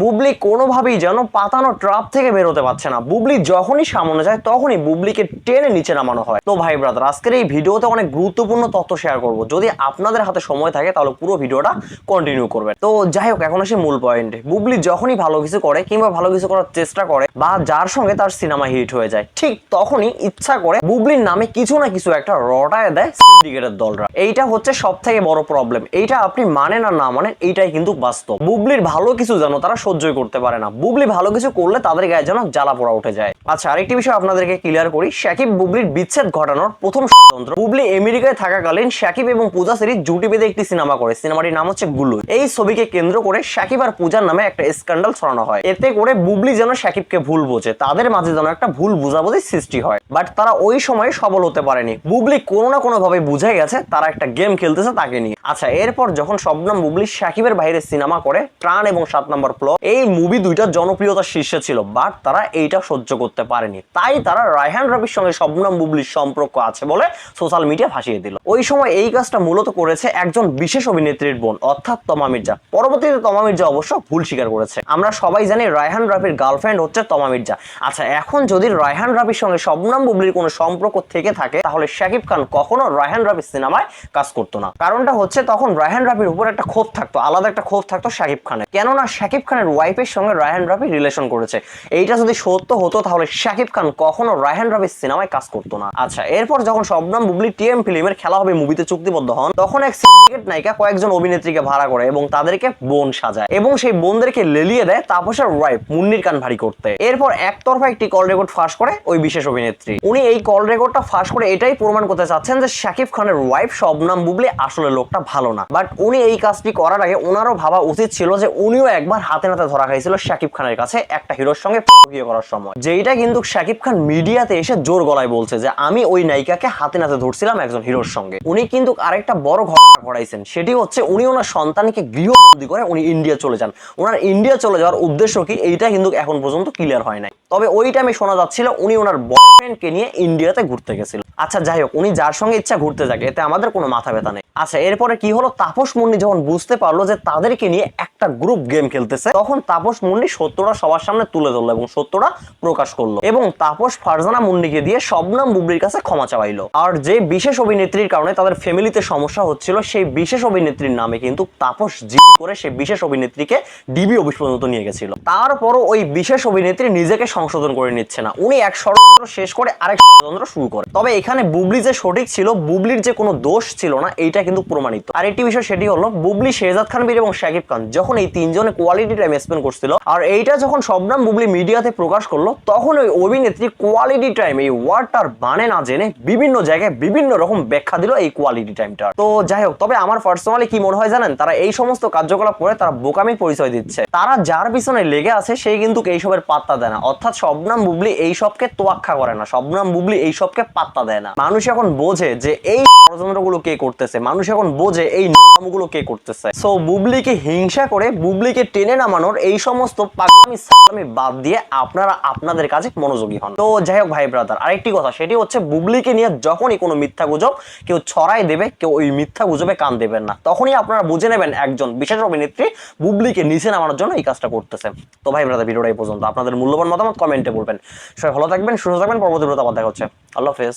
বুবলি কোনোভাবেই যেন পাতানো ট্রাপ থেকে বেরোতে পারছে না। বুবলি যখনই সামনে যায় তখনই বুবলিকে টেনে নিচে নামানো হয়। তো ভাই ব্রাদার, আজকের এই ভিডিওতে অনেক গুরুত্বপূর্ণ তথ্য শেয়ার করব। যদি আপনাদের হাতে সময় থাকে তাহলে পুরো ভিডিওটা কন্টিনিউ করবেন। তো যাই হোক, এখন আসি মূল পয়েন্টে। বুবলি যখনই ভালো কিছু করে কিংবা ভালো কিছু করার চেষ্টা করে বা যার সঙ্গে তার সিনেমা হিট হয়ে যায়, ঠিক তখনই ইচ্ছা করে বুবলির নামে কিছু না কিছু একটা রটায় দেয় সিন্ডিকেটের দলরা। এইটা হচ্ছে সব থেকে বড় প্রবলেম। এইটা আপনি মানেন আর না মানেন, এইটাই কিন্তু বাস্তব। বুবলির ভালো কিছু যেন তারা সহ্যই করতে পারে না। বুবলি ভালো কিছু করলে তাদের গায়ে যেন জ্বালা পোড়া উঠে যায়। আচ্ছা, আরেকটি বিষয় আপনাদেরকে ক্লিয়ার করি। শাকিব বুবলির বিচ্ছেদ ঘটানোর প্রথম ষড়যন্ত্র, বুবলি আমেরিকায় থাকাকালীন শাকিব এবং পূজা সেরির জুটি বেঁধে একটি সিনেমা করে। সিনেমাটির নাম হচ্ছে গুলু। এই ছবিকে কেন্দ্র করে শাকিব আর পূজার নামে একটা স্ক্যান্ডাল ছড়ানো হয়। এতে করে বুবলি যেন শাকিবকে ভুল বোঝে, তাদের মাঝে যেন একটা ভুল বোঝাবুঝির সৃষ্টি হয়। বাট তারা ওই সময় সফল হতে পারেনি। বুবলি কোনো না কোনো ভাবে বুঝে গেছে তারা একটা গেম খেলতেছে তাকে নিয়ে। আচ্ছা, এরপর যখন শবনম বুবলি শাকিবের বাইরে সিনেমা করে প্রাণ এবং 7 নম্বর ফ্লোর, এই মুভি দুইটা জনপ্রিয়তার শীর্ষে ছিল, বাট তারা এইটা সহ্য করতে পারেনি। তাই তারা রায়হান রাফির সঙ্গে শবনম বুবলির সম্পর্ক আছে বলে সোশ্যাল মিডিয়া ভাসিয়ে দিল। ওই সময় এই কাজটা মূলত করেছে একজন বিশেষ অভিনেত্রীর বোন, অর্থাৎ তমা মির্জা। পরবর্তীতে তমা মির্জা অবশ্য ভুল স্বীকার করেছে। আমরা সবাই জানি রায়হান রাফির গার্লফ্রেন্ড হচ্ছে তমা মির্জা। আচ্ছা, এখন যদি রায়হান রাফির সঙ্গে শবনম বুবলির কোনো সম্পর্ক থেকে থাকে তাহলে শাকিব খান কখনো রায়হান রাফির সিনেমায় কাজ করতো না। কারণটা হচ্ছে তখন রায়হান রাফির উপর একটা ক্ষোভ থাকতো, আলাদা একটা ক্ষোভ থাকতো শাকিব খানের। কেননা শাকিব খানের ওয়াইফের সঙ্গে রায়হান রাফি রিলেশন করেছে। এইটা যদি সত্য হতো তাহলে শাকিব খান কখনো রায়হান রাফির সিনেমায় কাজ করতো না। আচ্ছা, এরপর যখন শবনম বুবলি টিএম ফিল্মের খেলা হবে মুভিতে চুক্তিবদ্ধ হন, তখন এক সিন্ডিকেট নায়িকা কয়েকজন অভিনেত্রীকে ভাড়া করে এবং তাদেরকে বোন সাজায় এবং সেই বোনদেরকে লেলিয়ে দেয় তাপসের ওয়াইফ মুন্নির কান ভারী করতে। এরপর একতরফা একটি কল রেকর্ড ফাঁস করে ওই বিশেষ অভিনেত্রী। উনি এই কল রেকর্ডটা ফাঁস করে এটাই প্রমাণ করতে চাচ্ছেন যে শাকিব খানের ওয়াইফ শবনম বুবলি আসলে লোকটা ভালো না। বাট উনি এই কাজটি করার আগে ওনারও ভাবা উচিত ছিল যে উনিও একবার হাতে নাতে ধরা খাইছিল শাকিব খানের কাছে একটা হিরোর সঙ্গে বিয়ে করার সময়। যেটা কিন্তু শাকিব খান মিডিয়াতে এসে জোর গলায় বলছে যে আমি ওই নায়িকাকে হাতে নাতে ধরছিলাম একজন হিরোর সঙ্গে। উনি কিন্তু আরেকটা বড় ঘটনা ঘটাইছেন, সেটি হচ্ছে উনি ওনার সন্তানকে গৃহবন্দী করে উনি ইন্ডিয়া চলে যান। ওনার ইন্ডিয়া চলে যাওয়ার উদ্দেশ্য কি এইটা কিন্তু এখন পর্যন্ত ক্লিয়ার হয় নাই। তবে ওই টাইমে শোনা যাচ্ছিল উনি ওনার বয়ফ্রেন্ডকে নিয়ে ইন্ডিয়াতে ঘুরতে গেছিল। আচ্ছা যাই হোক, উনি যার সঙ্গে ইচ্ছা ঘুরতে যাক, এতে আমাদের কোনো মাথা ব্যথা নেই। আচ্ছা, এরপরে কি হলো, তাপস মুন্নি যখন বুঝতে পারলো যে তাদেরকে নিয়ে একটা গ্রুপ গেম খেলতেছে, তখন তাপস মুন্নি সত্যটা সবার সামনে তুলে ধরলো এবং সত্যটা প্রকাশ করলো এবং তাপস ফারজানা মুন্নিকে দিয়ে শবনম বুবলির কাছে ক্ষমা চাইলো। আর যে বিশেষ অভিনেত্রীর কারণে তাদের ফ্যামিলিতে সমস্যা হচ্ছিল, সেই বিশেষ অভিনেত্রীর নামে কিন্তু তাপস জিডি করে সেই বিশেষ অভিনেত্রীকে ডিবি অফিস পর্যন্ত নিয়ে গেছিল। তারপরও ওই বিশেষ অভিনেত্রী নিজেকে সংশোধন করে নিচ্ছে না, উনি এক ষড়যন্ত্র শেষ করে আরেক ষড়যন্ত্র শুরু করে। তবে এখানে বুবলি যে সঠিক ছিল, বুবলির যে কোনো দোষ ছিল না, এইটা কিন্তু প্রমাণিত। আর একটি বিষয় সেটি হলো বুবলি, শেহজাদ খান বীর এবং শাকিব খান যখন এই তিনজনে কোয়ালিটি টাইম স্পেন্ড করছিল, আর এইটা যখন শবনম বুবলি মিডিয়াতে প্রকাশ করলো, তখন ওই অভিনেত্রী কোয়ালিটি টাইম এই ওয়ার্ডটার মানে না জেনে বিভিন্ন জায়গায় বিভিন্ন রকম ব্যাখ্যা দিল এই কোয়ালিটি টাইমটা। তো যাই হোক, তবে আমার পার্সোনালি কি মনে হয় জানেন, তারা এই সমস্ত কার্যকলাপ করে তারা বোকামি পরিচয় দিচ্ছে। তারা যার পিছনে লেগে আছে সেই কিন্তু এইসবের পাত্তা দেয় না। অর্থাৎ শবনম বুবলি এইসবকে তোয়াক্কা করে না, শবনম বুবলি এইসবকে পাত্তা দেয় না। মানুষ এখন বোঝে যে এই ষড়যন্ত্রগুলো কে করতেছে, মানুষ এখন বোঝে এই নামগুলো কে করতেছে। সো বুবলিকে হিংসা করে বুবলিকে টেনে নামানোর এই সমস্ত পাগলামি সাগলামি বাদ দিয়ে আপনারা আপনাদের কাজে মনোযোগী হন। তো যাই হোক ভাই ব্রাদার, আরেকটি কথা সেটি হচ্ছে বুবলিকে নিয়ে যখনই কোনো মিথ্যা গুজব কেউ ছড়াই দেবে, কেউ ওই মিথ্যা গুজবে কান দেবেন না। তখনই আপনারা বুঝে নেবেন একজন বিশেষ অভিনেত্রী বুবলিকে নিচে নামানোর জন্য এই কাজটা করতেছে। তো ভাই ব্রাদার, ভিডিওটা এই পর্যন্ত। আপনাদের মূল্যবান মতামত কমেন্টে বলবেন। সবাই ভালো থাকবেন, সুস্থ থাকবেন। পরবর্তী ভিডিওতে আবার দেখা হচ্ছে। আল্লাহ হাফেজ।